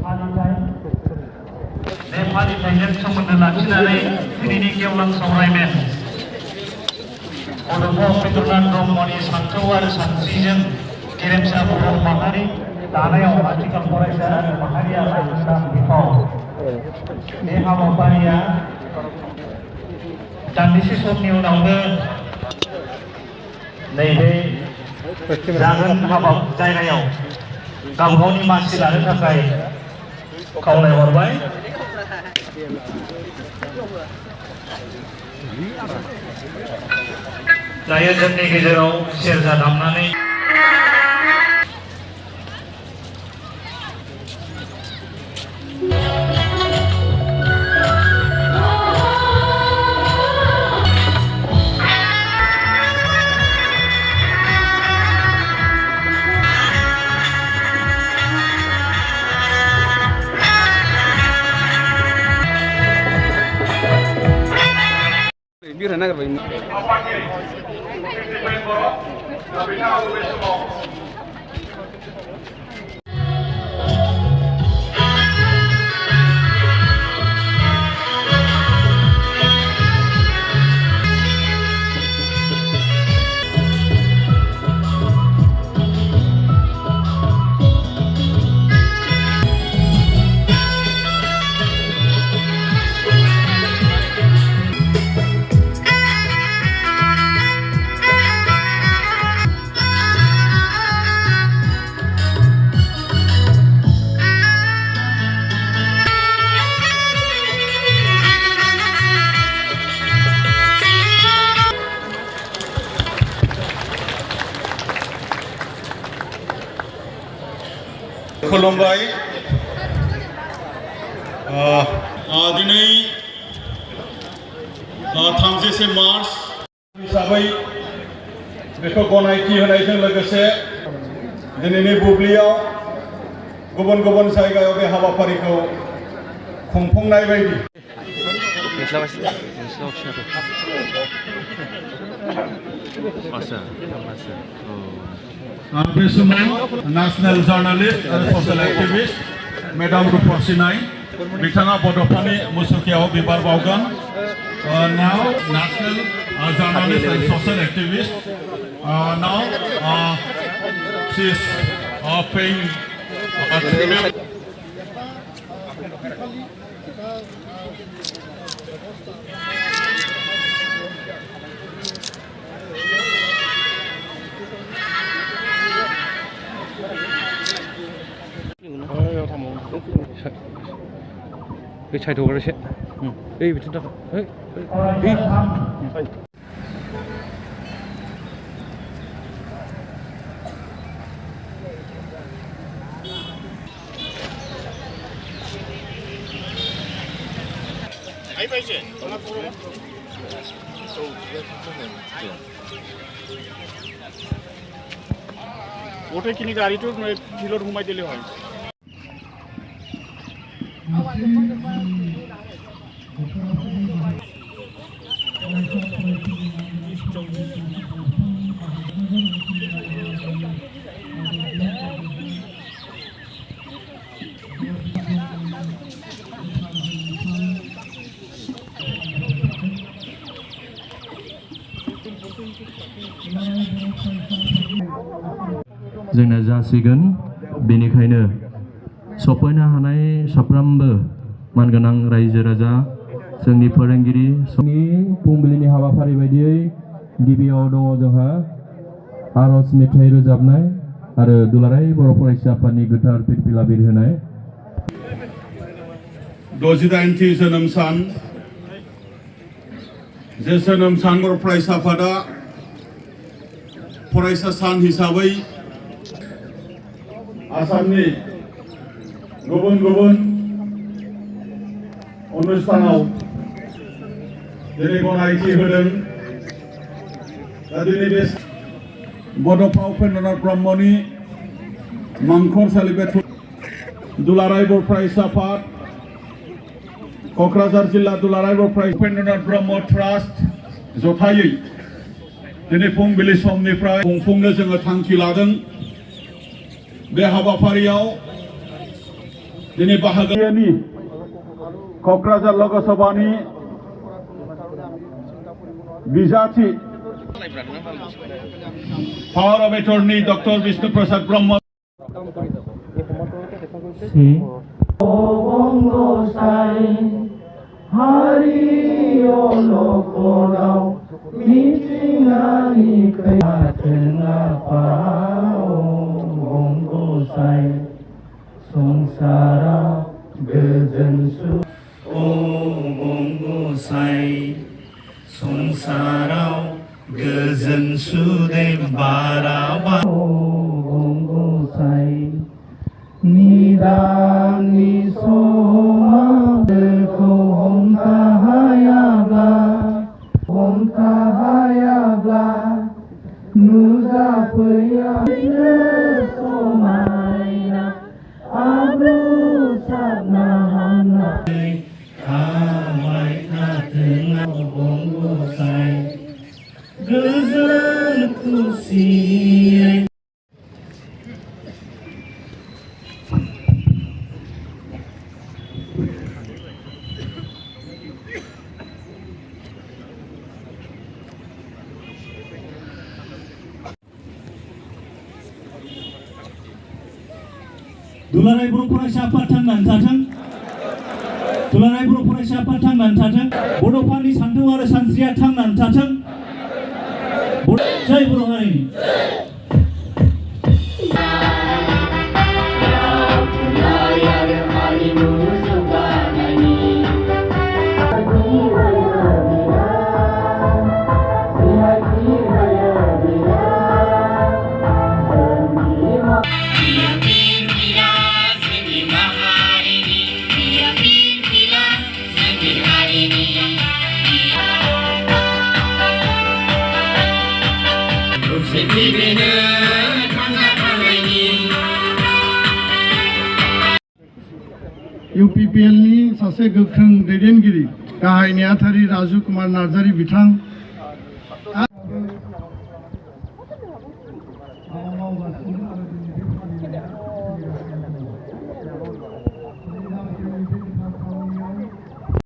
बे फालिथायजों सोमोन्दो लाखिनानै दिनैनि गेवलां सावरायमेल बड'फा उपेन्द्रनाथ ब्रह्मनि सानथौ आरो सानस्रिजों गेरेमसा बर' माहारि दानायाव आथिखाल फरायसा आरो माहारिया गोनां बिफाव बे हाबाफारिया दान्दिसे समनि उनावनो नैबे जागोन हाबा जायगायाव गावगावनि मानसि लानो थाखाय खावलायहरबाय। दायो जोंनि गेजेराव सेरजा दामनानै biar nak bermain. खुलुमबाय दिनै 30 मार्च हिसाबै बेखौ गनायथि होनायजों लोगोसे दिनैनि बुब्लियाव गुबुन गुबुन जायगायाव बे हाबाफारिखौ खुंफुंनाय बायदि बे समाव नेशनेल जार्नालिस्ट आरो ससियेल एक्टिविस्ट मेडाम रुपसिनाय बिथाङा बड'फानि मुसुखायाव बिबार बावगोन। Now national journalist and social activist now she is paying tribute. cái chai thua cái sẽ đi bị chúng ta đi ấy bây giờ ওটা কিনে গাড়িটো ফিল্ডত সোমাই দিলে হয়। जोंना जासिगोन बेनिखायनो सफैनो हानाय साफ्रोमबो मानगोनां रायजो राजा जोंनि फोरोंगिरि फुंबिलिनि हाबाफारि बायदियै गिबियाव दङ जोंहा आरज मेथाइ रोजाबनाय आरो दुलाराय बर' फरायसा आफादनि गोथार फिरफिला बिरहोनाय 68थि जोनोम सान जे जोनोम सान बर' फरायसा आफादा फरायसा सान हिसाबै आसामनि गुबुन गुबुन अनुष्ठानाव दिनै गनायथि होदों। दा दिनै बे बड'फा उपेन्द्रनाथ ब्रह्मनि मांखरसालि बे दुलाराय बर' फरायसा आफाद क'क्राझार जिल्ला दुलाराय बर' फरायसा उपेन्द्रनाथ ब्रह्म ट्रास्ट जथायै दिनै फुंबिलि समनिफ्राय खुंफुंनो जोङो थांखि लादों। बे हाबाफारियाव दिनै बाहागोनि क'क्राझार लकसभानि बिजाथि power of attorney doctor Vishnu Prasad Brahma संसाराव गोजोन सुदेम बाराबा निदाननि समावखौ हमथा हायाब्ला नुजाफैया समायना आब्रु सारना हामना थाबाय थाथों गसाइ गोजोन खुसियै दुलाराय बर' फरायसा आफाद थांनानै थाथों दुलाराय बर' फरायसा आफाद थांनानै थाथों बड'फानि सानथौ आरो सानस्रिया थांनानै थाथों जय बर' हारिनि इउपिपिएलनि सासे गोख्रों दैदेनगिरि गाहाय नेहाथारि राजु कुमार नार्जारी बिथां